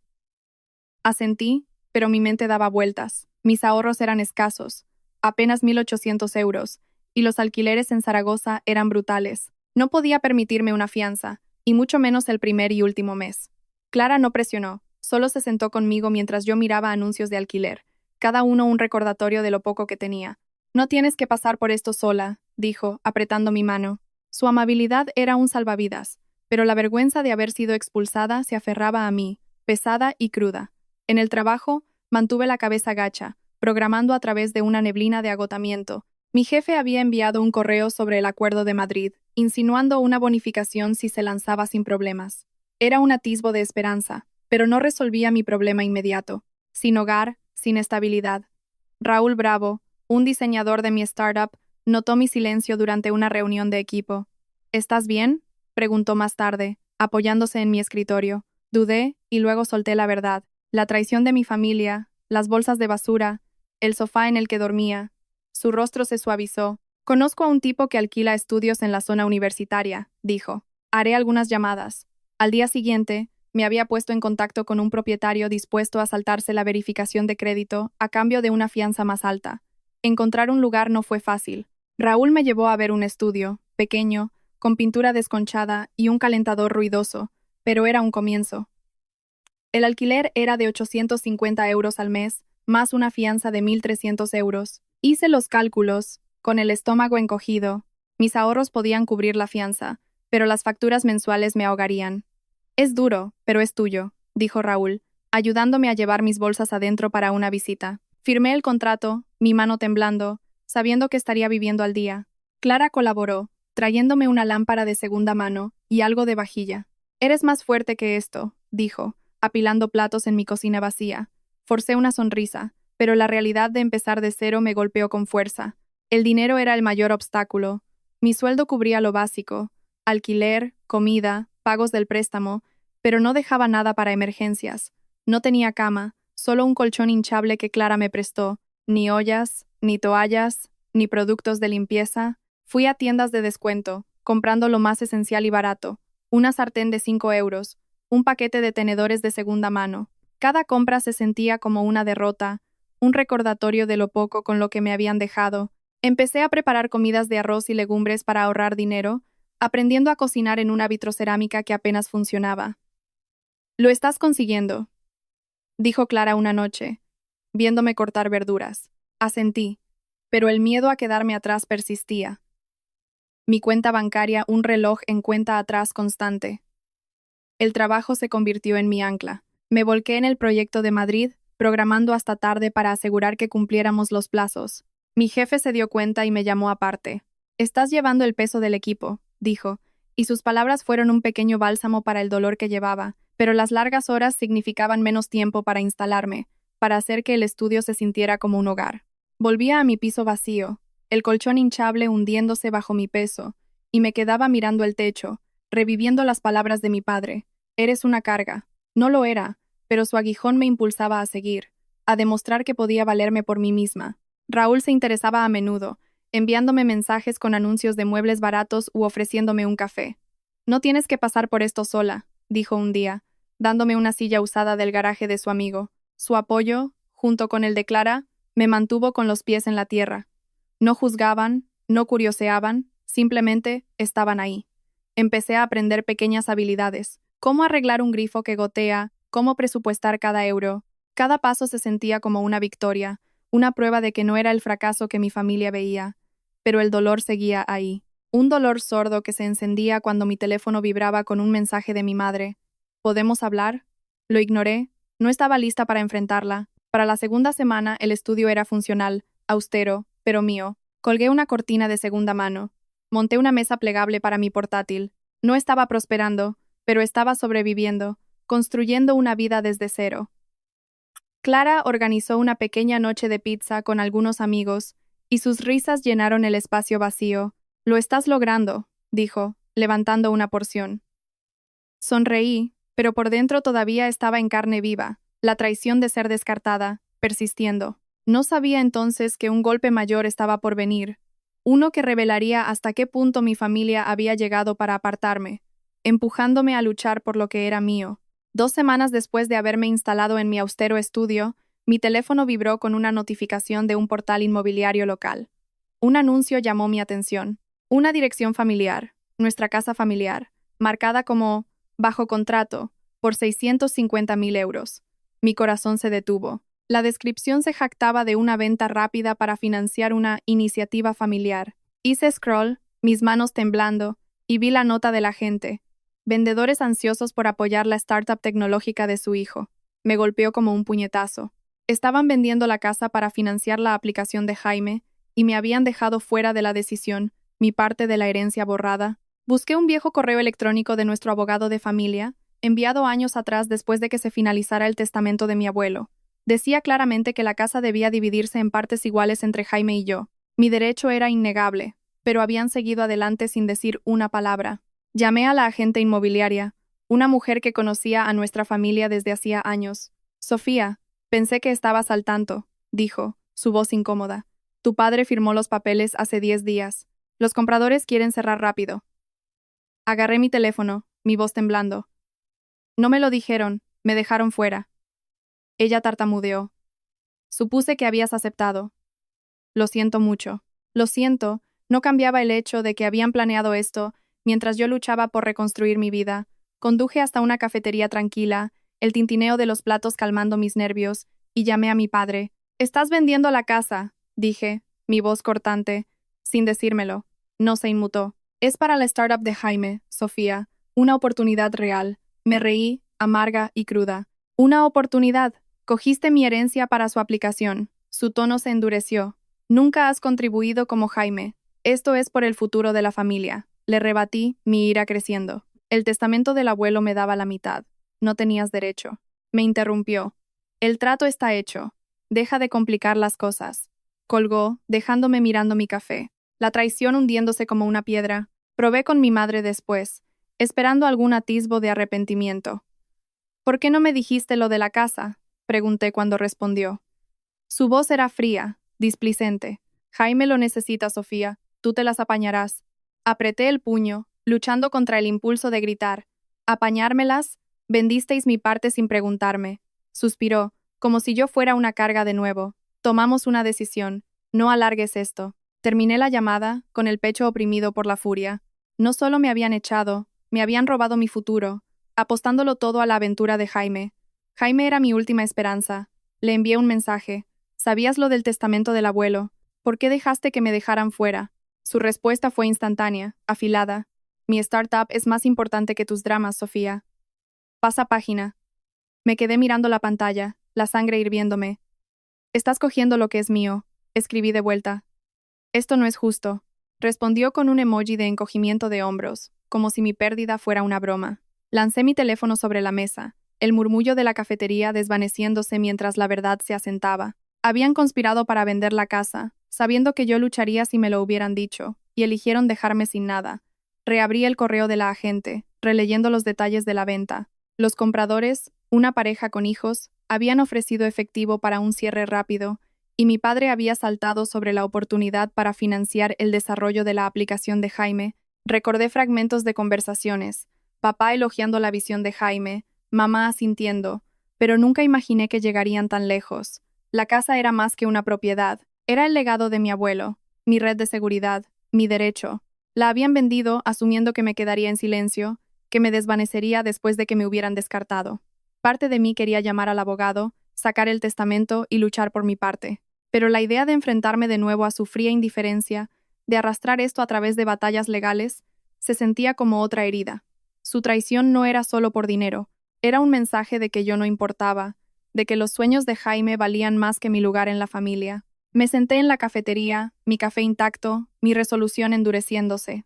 Asentí, pero mi mente daba vueltas. Mis ahorros eran escasos, apenas 1.800 euros, y los alquileres en Zaragoza eran brutales. No podía permitirme una fianza, y mucho menos el primer y último mes. Clara no presionó, solo se sentó conmigo mientras yo miraba anuncios de alquiler, cada uno un recordatorio de lo poco que tenía. «No tienes que pasar por esto sola», dijo, apretando mi mano. Su amabilidad era un salvavidas, pero la vergüenza de haber sido expulsada se aferraba a mí, pesada y cruda. En el trabajo, mantuve la cabeza gacha, programando a través de una neblina de agotamiento. Mi jefe había enviado un correo sobre el Acuerdo de Madrid, insinuando una bonificación si se lanzaba sin problemas. Era un atisbo de esperanza, pero no resolvía mi problema inmediato. Sin hogar, sin estabilidad. Raúl Bravo, un diseñador de mi startup, notó mi silencio durante una reunión de equipo. «¿Estás bien?», preguntó más tarde, apoyándose en mi escritorio. Dudé y luego solté la verdad. La traición de mi familia, las bolsas de basura, el sofá en el que dormía. Su rostro se suavizó. «Conozco a un tipo que alquila estudios en la zona universitaria», dijo. «Haré algunas llamadas». Al día siguiente, me había puesto en contacto con un propietario dispuesto a saltarse la verificación de crédito a cambio de una fianza más alta. Encontrar un lugar no fue fácil. Raúl me llevó a ver un estudio, pequeño, con pintura desconchada y un calentador ruidoso, pero era un comienzo. El alquiler era de 850 euros al mes, más una fianza de 1.300 euros. Hice los cálculos, con el estómago encogido. Mis ahorros podían cubrir la fianza, pero las facturas mensuales me ahogarían. Es duro, pero es tuyo, dijo Raúl, ayudándome a llevar mis bolsas adentro para una visita. Firmé el contrato, mi mano temblando, sabiendo que estaría viviendo al día. Clara colaboró, trayéndome una lámpara de segunda mano y algo de vajilla. Eres más fuerte que esto, dijo, apilando platos en mi cocina vacía. Forcé una sonrisa, pero la realidad de empezar de cero me golpeó con fuerza. El dinero era el mayor obstáculo. Mi sueldo cubría lo básico: alquiler, comida, pagos del préstamo, pero no dejaba nada para emergencias. No tenía cama, solo un colchón hinchable que Clara me prestó, ni ollas, ni toallas, ni productos de limpieza. Fui a tiendas de descuento, comprando lo más esencial y barato: una sartén de 5 euros, un paquete de tenedores de segunda mano. Cada compra se sentía como una derrota, un recordatorio de lo poco con lo que me habían dejado. Empecé a preparar comidas de arroz y legumbres para ahorrar dinero, aprendiendo a cocinar en una vitrocerámica que apenas funcionaba. Lo estás consiguiendo, dijo Clara una noche, viéndome cortar verduras. Asentí, pero el miedo a quedarme atrás persistía. Mi cuenta bancaria, un reloj en cuenta atrás constante. El trabajo se convirtió en mi ancla. Me volqué en el proyecto de Madrid, programando hasta tarde para asegurar que cumpliéramos los plazos. Mi jefe se dio cuenta y me llamó aparte. Estás llevando el peso del equipo, dijo, y sus palabras fueron un pequeño bálsamo para el dolor que llevaba, pero las largas horas significaban menos tiempo para instalarme, para hacer que el estudio se sintiera como un hogar. Volvía a mi piso vacío, el colchón hinchable hundiéndose bajo mi peso, y me quedaba mirando el techo, reviviendo las palabras de mi padre. Eres una carga. No lo era, pero su aguijón me impulsaba a seguir, a demostrar que podía valerme por mí misma. Raúl se interesaba a menudo, enviándome mensajes con anuncios de muebles baratos u ofreciéndome un café. No tienes que pasar por esto sola, dijo un día, dándome una silla usada del garaje de su amigo. Su apoyo, junto con el de Clara, me mantuvo con los pies en la tierra. No juzgaban, no curioseaban, simplemente estaban ahí. Empecé a aprender pequeñas habilidades: cómo arreglar un grifo que gotea, cómo presupuestar cada euro. Cada paso se sentía como una victoria, una prueba de que no era el fracaso que mi familia veía. Pero el dolor seguía ahí. Un dolor sordo que se encendía cuando mi teléfono vibraba con un mensaje de mi madre. ¿Podemos hablar? Lo ignoré. No estaba lista para enfrentarla. Para la segunda semana el estudio era funcional, austero, pero mío. Colgué una cortina de segunda mano. Monté una mesa plegable para mi portátil. No estaba prosperando, pero estaba sobreviviendo, construyendo una vida desde cero. Clara organizó una pequeña noche de pizza con algunos amigos, y sus risas llenaron el espacio vacío. Lo estás logrando, dijo, levantando una porción. Sonreí, pero por dentro todavía estaba en carne viva, la traición de ser descartada, persistiendo. No sabía entonces que un golpe mayor estaba por venir, uno que revelaría hasta qué punto mi familia había llegado para apartarme, empujándome a luchar por lo que era mío. 2 semanas después de haberme instalado en mi austero estudio, mi teléfono vibró con una notificación de un portal inmobiliario local. Un anuncio llamó mi atención. Una dirección familiar, nuestra casa familiar, marcada como bajo contrato, por 650.000 euros. Mi corazón se detuvo. La descripción se jactaba de una venta rápida para financiar una iniciativa familiar. Hice scroll, mis manos temblando, y vi la nota de la gente: vendedores ansiosos por apoyar la startup tecnológica de su hijo. Me golpeó como un puñetazo. Estaban vendiendo la casa para financiar la aplicación de Jaime, y me habían dejado fuera de la decisión, mi parte de la herencia borrada. Busqué un viejo correo electrónico de nuestro abogado de familia, enviado años atrás después de que se finalizara el testamento de mi abuelo. Decía claramente que la casa debía dividirse en partes iguales entre Jaime y yo. Mi derecho era innegable, pero habían seguido adelante sin decir una palabra. Llamé a la agente inmobiliaria, una mujer que conocía a nuestra familia desde hacía años. Sofía, pensé que estabas al tanto, dijo, su voz incómoda. Tu padre firmó los papeles hace 10 días. Los compradores quieren cerrar rápido. Agarré mi teléfono, mi voz temblando. No me lo dijeron, me dejaron fuera. Ella tartamudeó. Supuse que habías aceptado. Lo siento mucho. Lo siento, no cambiaba el hecho de que habían planeado esto, Mientras yo luchaba por reconstruir mi vida, conduje hasta una cafetería tranquila, el tintineo de los platos calmando mis nervios, y llamé a mi padre. «¿Estás vendiendo la casa?», dije, mi voz cortante, sin decírmelo. No se inmutó. «Es para la startup de Jaime, Sofía. Una oportunidad real». Me reí, amarga y cruda. «¿Una oportunidad? Cogiste mi herencia para su aplicación». Su tono se endureció. «Nunca has contribuido como Jaime. Esto es por el futuro de la familia». Le rebatí, mi ira creciendo. «El testamento del abuelo me daba la mitad. No tenías derecho». Me interrumpió. «El trato está hecho. Deja de complicar las cosas». Colgó, dejándome mirando mi café. La traición hundiéndose como una piedra. Probé con mi madre después, esperando algún atisbo de arrepentimiento. «¿Por qué no me dijiste lo de la casa?», pregunté cuando respondió. Su voz era fría, displicente. «Jaime lo necesita, Sofía. Tú te las apañarás». Apreté el puño, luchando contra el impulso de gritar. «¿Apañármelas? Vendisteis mi parte sin preguntarme». Suspiró, como si yo fuera una carga de nuevo. «Tomamos una decisión. No alargues esto». Terminé la llamada, con el pecho oprimido por la furia. No solo me habían echado, me habían robado mi futuro, apostándolo todo a la aventura de Jaime. Jaime era mi última esperanza. Le envié un mensaje. «¿Sabías lo del testamento del abuelo? ¿Por qué dejaste que me dejaran fuera?» Su respuesta fue instantánea, afilada. «Mi startup es más importante que tus dramas, Sofía». Pasa página. Me quedé mirando la pantalla, la sangre hirviéndome. «Estás cogiendo lo que es mío», escribí de vuelta. «Esto no es justo», respondió con un emoji de encogimiento de hombros, como si mi pérdida fuera una broma. Lancé mi teléfono sobre la mesa, el murmullo de la cafetería desvaneciéndose mientras la verdad se asentaba. Habían conspirado para vender la casa, sabiendo que yo lucharía si me lo hubieran dicho, y eligieron dejarme sin nada. Reabrí el correo de la agente, releyendo los detalles de la venta. Los compradores, una pareja con hijos, habían ofrecido efectivo para un cierre rápido, y mi padre había saltado sobre la oportunidad para financiar el desarrollo de la aplicación de Jaime. Recordé fragmentos de conversaciones, papá elogiando la visión de Jaime, mamá asintiendo, pero nunca imaginé que llegarían tan lejos. La casa era más que una propiedad, era el legado de mi abuelo, mi red de seguridad, mi derecho. La habían vendido asumiendo que me quedaría en silencio, que me desvanecería después de que me hubieran descartado. Parte de mí quería llamar al abogado, sacar el testamento y luchar por mi parte. Pero la idea de enfrentarme de nuevo a su fría indiferencia, de arrastrar esto a través de batallas legales, se sentía como otra herida. Su traición no era solo por dinero, era un mensaje de que yo no importaba, de que los sueños de Jaime valían más que mi lugar en la familia. Me senté en la cafetería, mi café intacto, mi resolución endureciéndose.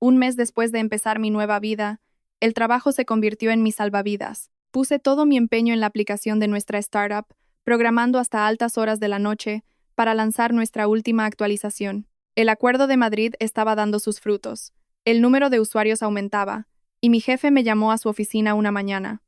Un mes después de empezar mi nueva vida, el trabajo se convirtió en mi salvavidas. Puse todo mi empeño en la aplicación de nuestra startup, programando hasta altas horas de la noche para lanzar nuestra última actualización. El acuerdo de Madrid estaba dando sus frutos. El número de usuarios aumentaba, y mi jefe me llamó a su oficina una mañana.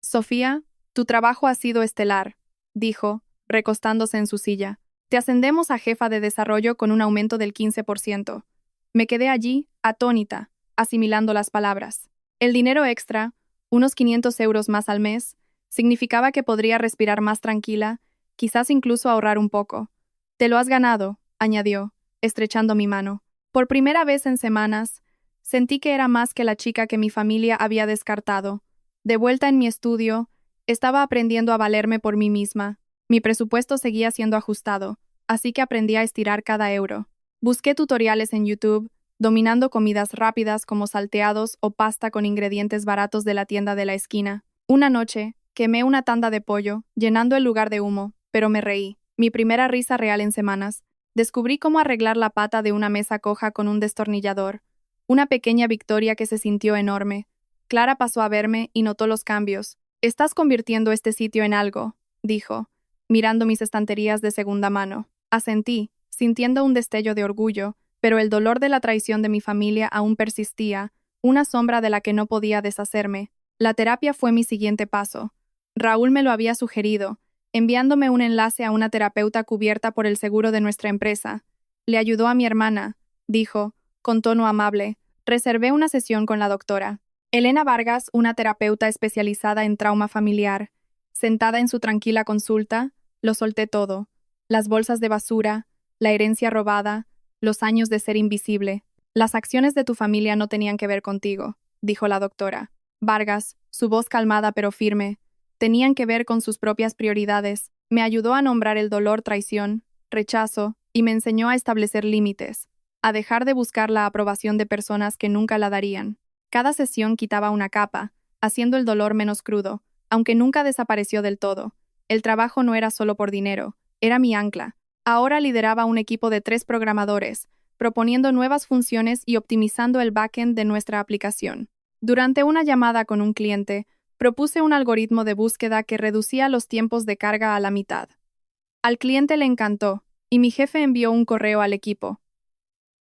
«Sofía, tu trabajo ha sido estelar», dijo, recostándose en su silla. «Te ascendemos a jefa de desarrollo con un aumento del 15%. Me quedé allí, atónita, asimilando las palabras. El dinero extra, unos 500 euros más al mes, significaba que podría respirar más tranquila, quizás incluso ahorrar un poco. «Te lo has ganado», añadió, estrechando mi mano. Por primera vez en semanas, sentí que era más que la chica que mi familia había descartado. De vuelta en mi estudio, estaba aprendiendo a valerme por mí misma. Mi presupuesto seguía siendo ajustado, así que aprendí a estirar cada euro. Busqué tutoriales en YouTube, dominando comidas rápidas como salteados o pasta con ingredientes baratos de la tienda de la esquina. Una noche, quemé una tanda de pollo, llenando el lugar de humo, pero me reí. Mi primera risa real en semanas. Descubrí cómo arreglar la pata de una mesa coja con un destornillador. Una pequeña victoria que se sintió enorme. Clara pasó a verme y notó los cambios. «Estás convirtiendo este sitio en algo», dijo, mirando mis estanterías de segunda mano. Asentí, sintiendo un destello de orgullo, pero el dolor de la traición de mi familia aún persistía, una sombra de la que no podía deshacerme. La terapia fue mi siguiente paso. Raúl me lo había sugerido, enviándome un enlace a una terapeuta cubierta por el seguro de nuestra empresa. «Le ayudó a mi hermana», dijo, con tono amable. Reservé una sesión con la doctora Elena Vargas, una terapeuta especializada en trauma familiar. Sentada en su tranquila consulta, lo solté todo. Las bolsas de basura, la herencia robada, los años de ser invisible. Las acciones de tu familia no tenían que ver contigo, dijo la doctora. Vargas, su voz calmada pero firme, tenían que ver con sus propias prioridades. Me ayudó a nombrar el dolor, traición, rechazo, y me enseñó a establecer límites, a dejar de buscar la aprobación de personas que nunca la darían. Cada sesión quitaba una capa, haciendo el dolor menos crudo, aunque nunca desapareció del todo. El trabajo no era solo por dinero, era mi ancla. Ahora lideraba un equipo de 3 programadores, proponiendo nuevas funciones y optimizando el backend de nuestra aplicación. Durante una llamada con un cliente, propuse un algoritmo de búsqueda que reducía los tiempos de carga a la mitad. Al cliente le encantó, y mi jefe envió un correo al equipo.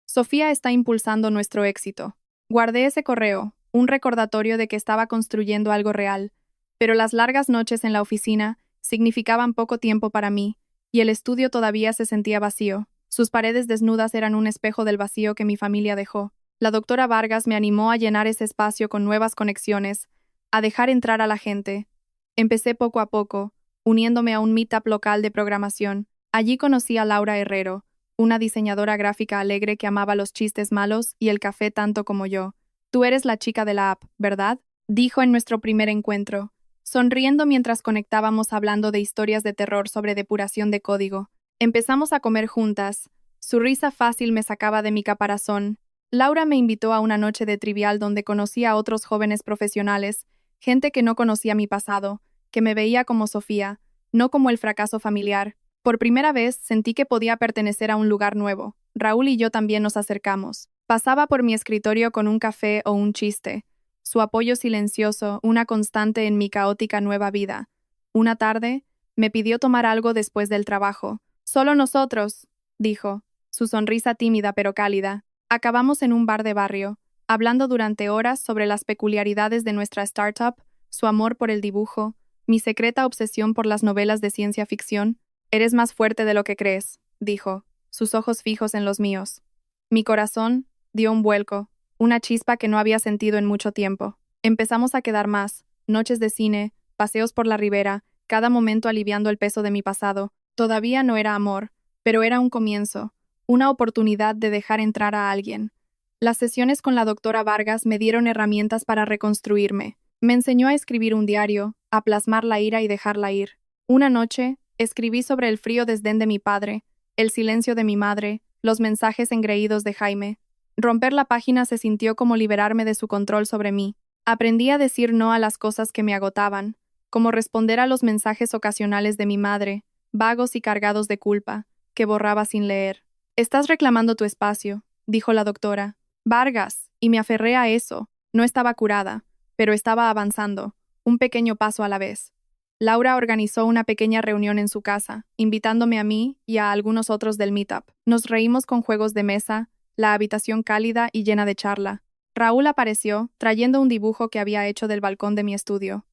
Sofía está impulsando nuestro éxito. Guardé ese correo, un recordatorio de que estaba construyendo algo real, pero las largas noches en la oficina significaban poco tiempo para mí, y el estudio todavía se sentía vacío. Sus paredes desnudas eran un espejo del vacío que mi familia dejó. La doctora Vargas me animó a llenar ese espacio con nuevas conexiones, a dejar entrar a la gente. Empecé poco a poco, uniéndome a un meetup local de programación. Allí conocí a Laura Herrero, una diseñadora gráfica alegre que amaba los chistes malos y el café tanto como yo. Tú eres la chica de la app, ¿verdad? Dijo en nuestro primer encuentro, sonriendo mientras conectábamos hablando de historias de terror sobre depuración de código. Empezamos a comer juntas. Su risa fácil me sacaba de mi caparazón. Laura me invitó a una noche de trivial donde conocí a otros jóvenes profesionales, gente que no conocía mi pasado, que me veía como Sofía, no como el fracaso familiar. Por primera vez sentí que podía pertenecer a un lugar nuevo. Raúl y yo también nos acercamos. Pasaba por mi escritorio con un café o un chiste. Su apoyo silencioso, una constante en mi caótica nueva vida. Una tarde, me pidió tomar algo después del trabajo. Solo nosotros, dijo, su sonrisa tímida pero cálida. Acabamos en un bar de barrio, hablando durante horas sobre las peculiaridades de nuestra startup, su amor por el dibujo, mi secreta obsesión por las novelas de ciencia ficción. Eres más fuerte de lo que crees, dijo, sus ojos fijos en los míos. Mi corazón dio un vuelco, una chispa que no había sentido en mucho tiempo. Empezamos a quedar más, noches de cine, paseos por la ribera, cada momento aliviando el peso de mi pasado. Todavía no era amor, pero era un comienzo, una oportunidad de dejar entrar a alguien. Las sesiones con la doctora Vargas me dieron herramientas para reconstruirme. Me enseñó a escribir un diario, a plasmar la ira y dejarla ir. Una noche, escribí sobre el frío desdén de mi padre, el silencio de mi madre, los mensajes engreídos de Jaime. Romper la página se sintió como liberarme de su control sobre mí. Aprendí a decir no a las cosas que me agotaban, como responder a los mensajes ocasionales de mi madre, vagos y cargados de culpa, que borraba sin leer. Estás reclamando tu espacio, dijo la doctora. Vargas, y me aferré a eso. No estaba curada, pero estaba avanzando, un pequeño paso a la vez. Laura organizó una pequeña reunión en su casa, invitándome a mí y a algunos otros del meetup. Nos reímos con juegos de mesa, la habitación cálida y llena de charla. Raúl apareció, trayendo un dibujo que había hecho del balcón de mi estudio.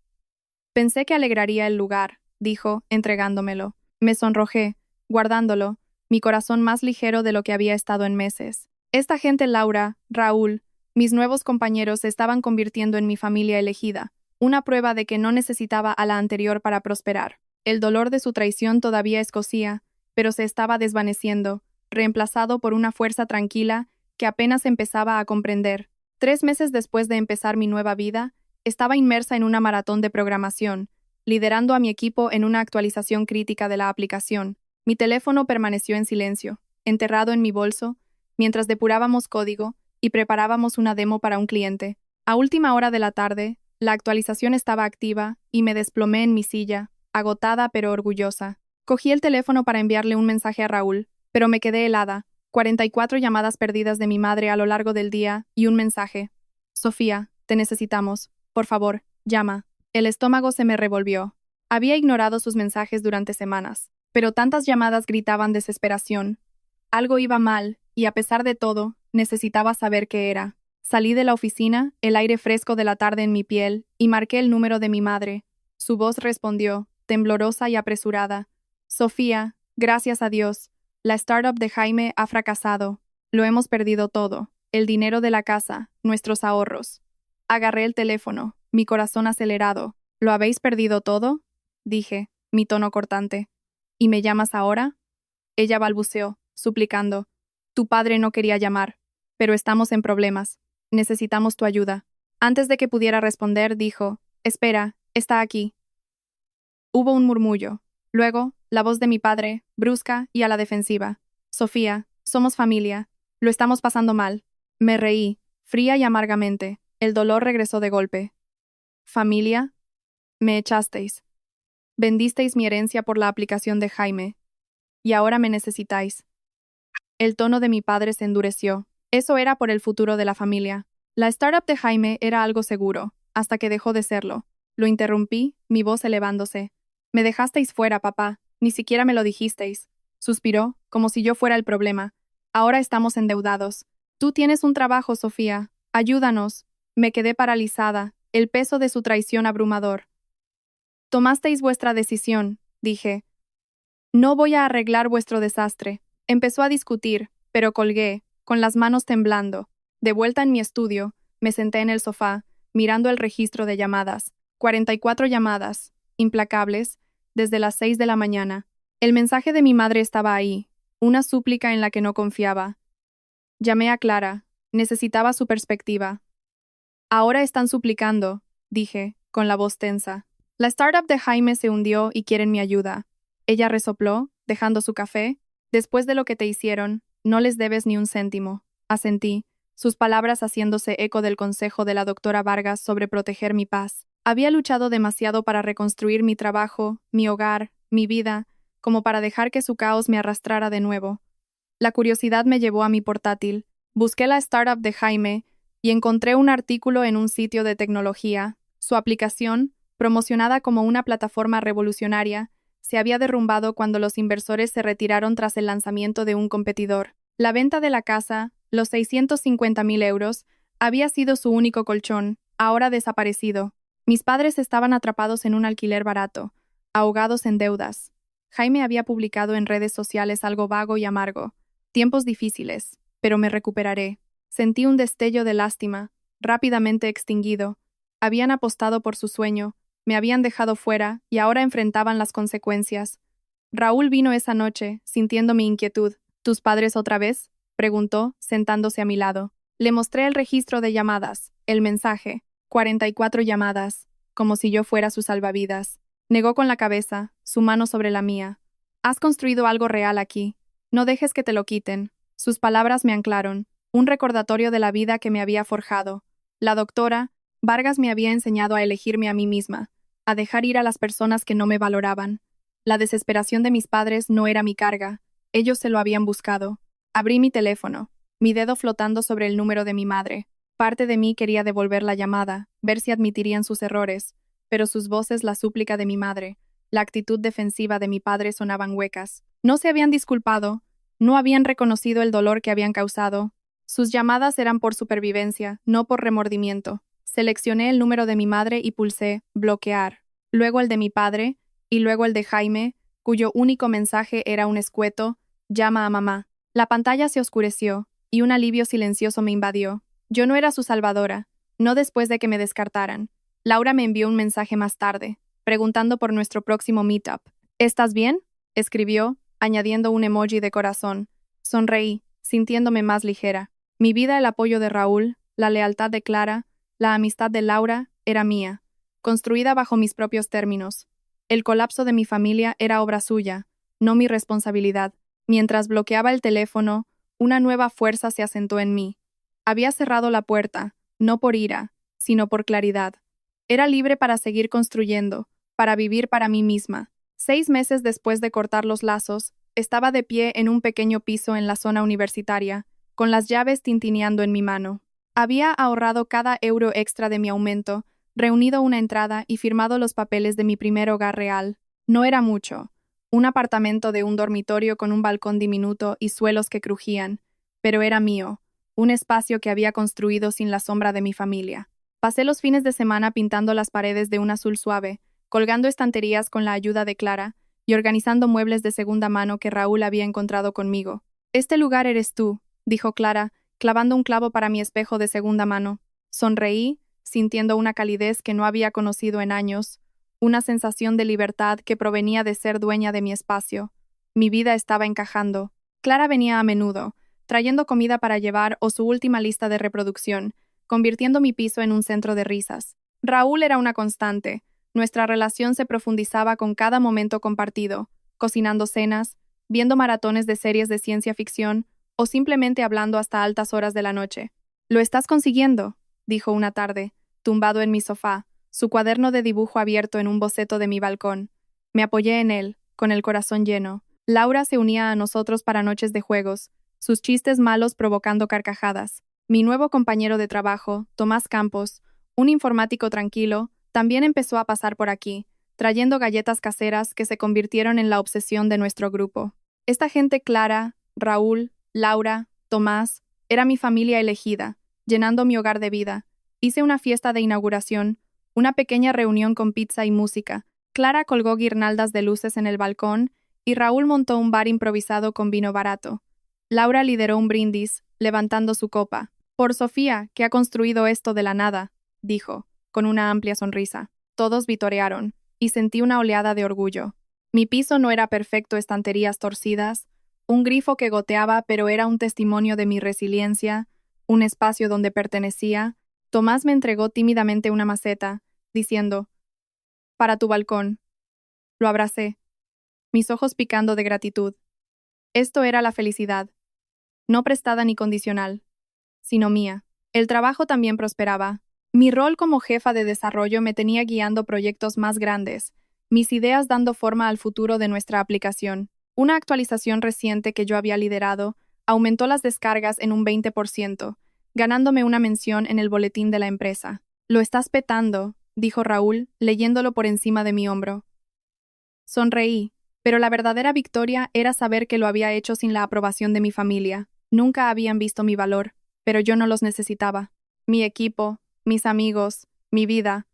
Pensé que alegraría el lugar, dijo, entregándomelo. Me sonrojé, guardándolo, mi corazón más ligero de lo que había estado en meses. Esta gente, Laura, Raúl, mis nuevos compañeros se estaban convirtiendo en mi familia elegida, una prueba de que no necesitaba a la anterior para prosperar. El dolor de su traición todavía escocía, pero se estaba desvaneciendo, reemplazado por una fuerza tranquila que apenas empezaba a comprender. 3 meses después de empezar mi nueva vida, estaba inmersa en una maratón de programación, liderando a mi equipo en una actualización crítica de la aplicación. Mi teléfono permaneció en silencio, enterrado en mi bolso, mientras depurábamos código y preparábamos una demo para un cliente. A última hora de la tarde, la actualización estaba activa y me desplomé en mi silla, agotada pero orgullosa. Cogí el teléfono para enviarle un mensaje a Raúl, pero me quedé helada. 44 llamadas perdidas de mi madre a lo largo del día y un mensaje. Sofía, te necesitamos. Por favor, llama. El estómago se me revolvió. Había ignorado sus mensajes durante semanas, pero tantas llamadas gritaban desesperación. Algo iba mal, y a pesar de todo, necesitaba saber qué era. Salí de la oficina, el aire fresco de la tarde en mi piel, y marqué el número de mi madre. Su voz respondió, temblorosa y apresurada. Sofía, gracias a Dios. La startup de Jaime ha fracasado. Lo hemos perdido todo. El dinero de la casa, nuestros ahorros. Agarré el teléfono, mi corazón acelerado. ¿Lo habéis perdido todo? Dije, mi tono cortante. ¿Y me llamas ahora? Ella balbuceó, suplicando. Tu padre no quería llamar. pero estamos en problemas. Necesitamos tu ayuda. Antes de que pudiera responder, dijo, espera, está aquí. Hubo un murmullo. Luego, la voz de mi padre, brusca y a la defensiva. Sofía, somos familia. Lo estamos pasando mal. Me reí, fría y amargamente. El dolor regresó de golpe. ¿Familia? Me echasteis. Vendisteis mi herencia por la aplicación de Jaime. Y ahora me necesitáis. El tono de mi padre se endureció. Eso era por el futuro de la familia. La startup de Jaime era algo seguro, hasta que dejó de serlo. Lo interrumpí, mi voz elevándose. Me dejasteis fuera, papá. Ni siquiera me lo dijisteis. Suspiró, como si yo fuera el problema. Ahora estamos endeudados. Tú tienes un trabajo, Sofía. Ayúdanos. Me quedé paralizada, el peso de su traición abrumador. Tomasteis vuestra decisión, dije. No voy a arreglar vuestro desastre. Empezó a discutir, pero colgué, con las manos temblando. De vuelta en mi estudio, me senté en el sofá, mirando el registro de llamadas. 44 llamadas, implacables, desde las 6 de la mañana. El mensaje de mi madre estaba ahí, una súplica en la que no confiaba. Llamé a Clara, necesitaba su perspectiva. Ahora están suplicando, dije, con la voz tensa. La startup de Jaime se hundió y quieren mi ayuda. Ella resopló, dejando su café. Después de lo que te hicieron, no les debes ni un céntimo. Asentí, sus palabras haciéndose eco del consejo de la doctora Vargas sobre proteger mi paz. Había luchado demasiado para reconstruir mi trabajo, mi hogar, mi vida, como para dejar que su caos me arrastrara de nuevo. La curiosidad me llevó a mi portátil. Busqué la startup de Jaime y encontré un artículo en un sitio de tecnología. Su aplicación, promocionada como una plataforma revolucionaria, se había derrumbado cuando los inversores se retiraron tras el lanzamiento de un competidor. La venta de la casa, los 650.000 euros, había sido su único colchón, ahora desaparecido. Mis padres estaban atrapados en un alquiler barato, ahogados en deudas. Jaime había publicado en redes sociales algo vago y amargo. Tiempos difíciles, pero me recuperaré. Sentí un destello de lástima, rápidamente extinguido. Habían apostado por su sueño, me habían dejado fuera y ahora enfrentaban las consecuencias. Raúl vino esa noche, sintiendo mi inquietud. ¿Tus padres otra vez?, preguntó, sentándose a mi lado. Le mostré el registro de llamadas, el mensaje. 44 llamadas, como si yo fuera su salvavidas. Negó con la cabeza, su mano sobre la mía. Has construido algo real aquí. No dejes que te lo quiten. Sus palabras me anclaron, un recordatorio de la vida que me había forjado. La doctora Vargas me había enseñado a elegirme a mí misma, a dejar ir a las personas que no me valoraban. La desesperación de mis padres no era mi carga, ellos se lo habían buscado. Abrí mi teléfono, mi dedo flotando sobre el número de mi madre. Parte de mí quería devolver la llamada, ver si admitirían sus errores, pero sus voces, la súplica de mi madre, la actitud defensiva de mi padre sonaban huecas. No se habían disculpado, no habían reconocido el dolor que habían causado. Sus llamadas eran por supervivencia, no por remordimiento. Seleccioné el número de mi madre y pulsé bloquear, luego el de mi padre, y luego el de Jaime, cuyo único mensaje era un escueto, llama a mamá. La pantalla se oscureció, y un alivio silencioso me invadió. Yo no era su salvadora, no después de que me descartaran. Laura me envió un mensaje más tarde, preguntando por nuestro próximo meetup. ¿Estás bien?, escribió, añadiendo un emoji de corazón. Sonreí, sintiéndome más ligera. Mi vida, el apoyo de Raúl, la lealtad de Clara, la amistad de Laura, era mía, construida bajo mis propios términos. El colapso de mi familia era obra suya, no mi responsabilidad. Mientras bloqueaba el teléfono, una nueva fuerza se asentó en mí. Había cerrado la puerta, no por ira, sino por claridad. Era libre para seguir construyendo, para vivir para mí misma. 6 meses después de cortar los lazos, estaba de pie en un pequeño piso en la zona universitaria, con las llaves tintineando en mi mano. Había ahorrado cada euro extra de mi aumento, reunido una entrada y firmado los papeles de mi primer hogar real. No era mucho, un apartamento de un dormitorio con un balcón diminuto y suelos que crujían, pero era mío, un espacio que había construido sin la sombra de mi familia. Pasé los fines de semana pintando las paredes de un azul suave, colgando estanterías con la ayuda de Clara y organizando muebles de segunda mano que Raúl había encontrado conmigo. «Este lugar eres tú», dijo Clara, clavando un clavo para mi espejo de segunda mano. Sonreí, sintiendo una calidez que no había conocido en años, una sensación de libertad que provenía de ser dueña de mi espacio. Mi vida estaba encajando. Clara venía a menudo, trayendo comida para llevar o su última lista de reproducción, convirtiendo mi piso en un centro de risas. Raúl era una constante. Nuestra relación se profundizaba con cada momento compartido, cocinando cenas, viendo maratones de series de ciencia ficción o simplemente hablando hasta altas horas de la noche. «Lo estás consiguiendo», dijo una tarde, tumbado en mi sofá, su cuaderno de dibujo abierto en un boceto de mi balcón. Me apoyé en él, con el corazón lleno. Laura se unía a nosotros para noches de juegos, sus chistes malos provocando carcajadas. Mi nuevo compañero de trabajo, Tomás Campos, un informático tranquilo, también empezó a pasar por aquí, trayendo galletas caseras que se convirtieron en la obsesión de nuestro grupo. Esta gente Clara, Raúl, Laura, Tomás, era mi familia elegida, llenando mi hogar de vida. Hice una fiesta de inauguración, una pequeña reunión con pizza y música. Clara colgó guirnaldas de luces en el balcón y Raúl montó un bar improvisado con vino barato. Laura lideró un brindis, levantando su copa. «Por Sofía, que ha construido esto de la nada», dijo, con una amplia sonrisa. Todos vitorearon, y sentí una oleada de orgullo. Mi piso no era perfecto, estanterías torcidas, un grifo que goteaba, pero era un testimonio de mi resiliencia, un espacio donde pertenecía. Tomás me entregó tímidamente una maceta, diciendo, «Para tu balcón». Lo abracé, mis ojos picando de gratitud. Esto era la felicidad, no prestada ni condicional, sino mía. El trabajo también prosperaba. Mi rol como jefa de desarrollo me tenía guiando proyectos más grandes, mis ideas dando forma al futuro de nuestra aplicación. Una actualización reciente que yo había liderado aumentó las descargas en un 20%, ganándome una mención en el boletín de la empresa. «Lo estás petando», dijo Raúl, leyéndolo por encima de mi hombro. Sonreí, pero la verdadera victoria era saber que lo había hecho sin la aprobación de mi familia. Nunca habían visto mi valor, pero yo no los necesitaba. Mi equipo, mis amigos, mi vida.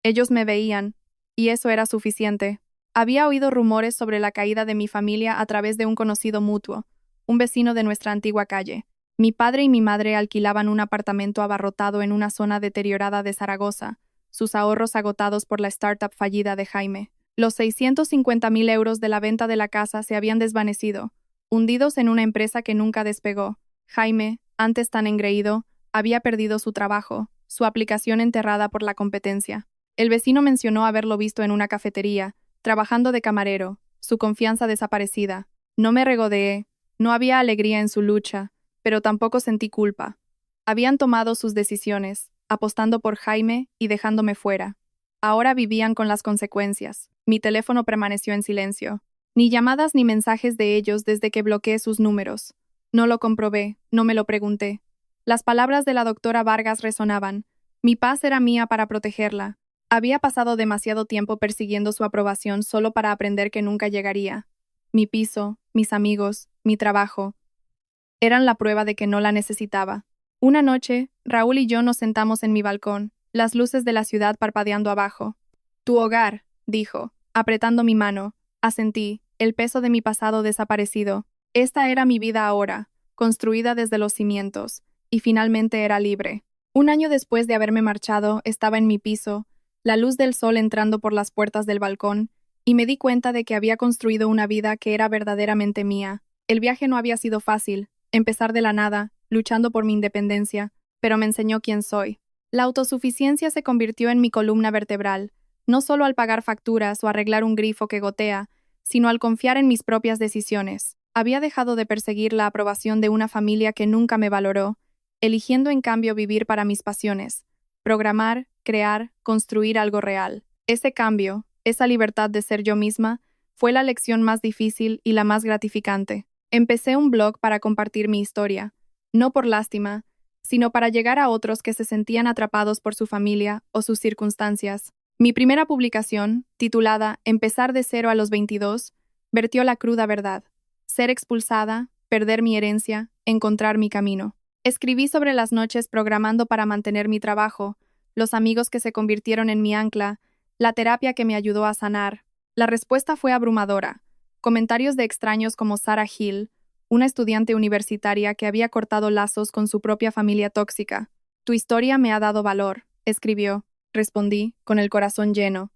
Ellos me veían, y eso era suficiente. Había oído rumores sobre la caída de mi familia a través de un conocido mutuo, un vecino de nuestra antigua calle. Mi padre y mi madre alquilaban un apartamento abarrotado en una zona deteriorada de Zaragoza, sus ahorros agotados por la startup fallida de Jaime. Los 650.000 euros de la venta de la casa se habían desvanecido, hundidos en una empresa que nunca despegó. Jaime, antes tan engreído, había perdido su trabajo, su aplicación enterrada por la competencia. El vecino mencionó haberlo visto en una cafetería, trabajando de camarero, su confianza desaparecida. No me regodeé, no había alegría en su lucha, pero tampoco sentí culpa. Habían tomado sus decisiones, apostando por Jaime y dejándome fuera. Ahora vivían con las consecuencias. Mi teléfono permaneció en silencio. Ni llamadas ni mensajes de ellos desde que bloqueé sus números. No lo comprobé, no me lo pregunté. Las palabras de la doctora Vargas resonaban. Mi paz era mía para protegerla. Había pasado demasiado tiempo persiguiendo su aprobación solo para aprender que nunca llegaría. Mi piso, mis amigos, mi trabajo, eran la prueba de que no la necesitaba. Una noche, Raúl y yo nos sentamos en mi balcón, las luces de la ciudad parpadeando abajo. «Tu hogar», dijo, apretando mi mano. Asentí, el peso de mi pasado desaparecido. Esta era mi vida ahora, construida desde los cimientos, y finalmente era libre. Un año después de haberme marchado, estaba en mi piso, la luz del sol entrando por las puertas del balcón, y me di cuenta de que había construido una vida que era verdaderamente mía. El viaje no había sido fácil, empezar de la nada, luchando por mi independencia, pero me enseñó quién soy. La autosuficiencia se convirtió en mi columna vertebral, no solo al pagar facturas o arreglar un grifo que gotea, sino al confiar en mis propias decisiones. Había dejado de perseguir la aprobación de una familia que nunca me valoró, eligiendo en cambio vivir para mis pasiones, programar, crear, construir algo real. Ese cambio, esa libertad de ser yo misma, fue la lección más difícil y la más gratificante. Empecé un blog para compartir mi historia, no por lástima, sino para llegar a otros que se sentían atrapados por su familia o sus circunstancias. Mi primera publicación, titulada Empezar de cero a los 22, vertió la cruda verdad. Ser expulsada, perder mi herencia, encontrar mi camino. Escribí sobre las noches programando para mantener mi trabajo, los amigos que se convirtieron en mi ancla, la terapia que me ayudó a sanar. La respuesta fue abrumadora. Comentarios de extraños como Sarah Hill, una estudiante universitaria que había cortado lazos con su propia familia tóxica. «Tu historia me ha dado valor», escribió. Respondí, con el corazón lleno.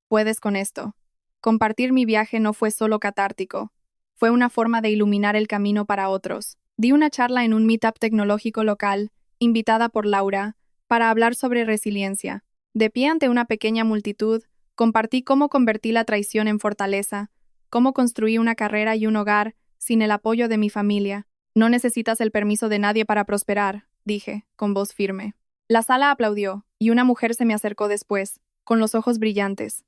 «Puedes con esto». Compartir mi viaje no fue solo catártico, fue una forma de iluminar el camino para otros. Di una charla en un meetup tecnológico local, invitada por Laura, para hablar sobre resiliencia. De pie ante una pequeña multitud, compartí cómo convertí la traición en fortaleza, cómo construí una carrera y un hogar sin el apoyo de mi familia. No necesitas el permiso de nadie para prosperar, dije, con voz firme. La sala aplaudió, y una mujer se me acercó después, con los ojos brillantes.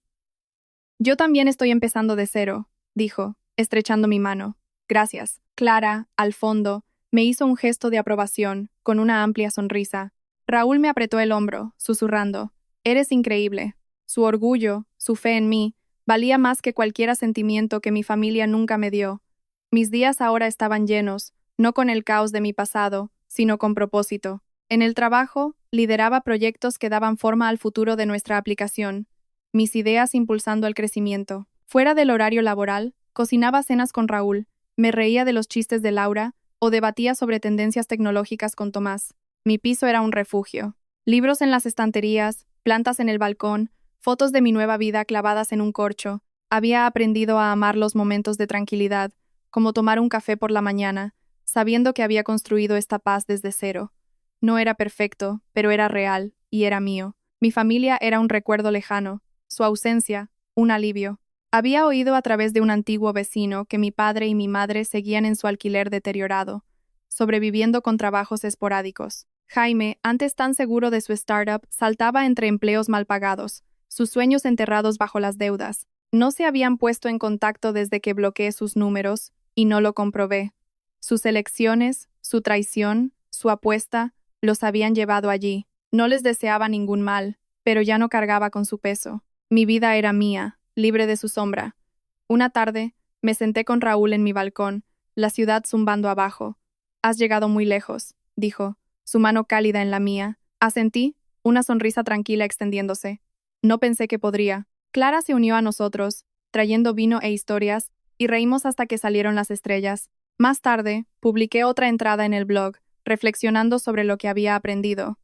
Yo también estoy empezando de cero, dijo, estrechando mi mano. Gracias. Clara, al fondo, me hizo un gesto de aprobación, con una amplia sonrisa. Raúl me apretó el hombro, susurrando, «Eres increíble». Su orgullo, su fe en mí, valía más que cualquier asentimiento que mi familia nunca me dio. Mis días ahora estaban llenos, no con el caos de mi pasado, sino con propósito. En el trabajo, lideraba proyectos que daban forma al futuro de nuestra aplicación, mis ideas impulsando el crecimiento. Fuera del horario laboral, cocinaba cenas con Raúl, me reía de los chistes de Laura o debatía sobre tendencias tecnológicas con Tomás. Mi piso era un refugio. Libros en las estanterías, plantas en el balcón, fotos de mi nueva vida clavadas en un corcho. Había aprendido a amar los momentos de tranquilidad, como tomar un café por la mañana, sabiendo que había construido esta paz desde cero. No era perfecto, pero era real, y era mío. Mi familia era un recuerdo lejano, su ausencia, un alivio. Había oído a través de un antiguo vecino que mi padre y mi madre seguían en su alquiler deteriorado, sobreviviendo con trabajos esporádicos. Jaime, antes tan seguro de su startup, saltaba entre empleos mal pagados, sus sueños enterrados bajo las deudas. No se habían puesto en contacto desde que bloqueé sus números, y no lo comprobé. Sus elecciones, su traición, su apuesta, los habían llevado allí. No les deseaba ningún mal, pero ya no cargaba con su peso. Mi vida era mía, libre de su sombra. Una tarde, me senté con Raúl en mi balcón, la ciudad zumbando abajo. «Has llegado muy lejos», dijo, su mano cálida en la mía. Asentí, una sonrisa tranquila extendiéndose. No pensé que podría. Clara se unió a nosotros, trayendo vino e historias, y reímos hasta que salieron las estrellas. Más tarde, publiqué otra entrada en el blog, reflexionando sobre lo que había aprendido.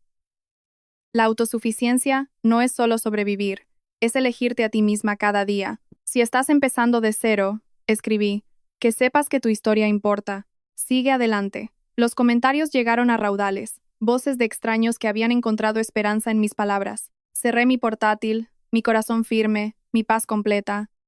La autosuficiencia no es solo sobrevivir, es elegirte a ti misma cada día. Si estás empezando de cero, escribí, que sepas que tu historia importa. Sigue adelante. Los comentarios llegaron a raudales, voces de extraños que habían encontrado esperanza en mis palabras. Cerré mi portátil, mi corazón firme, mi paz completa.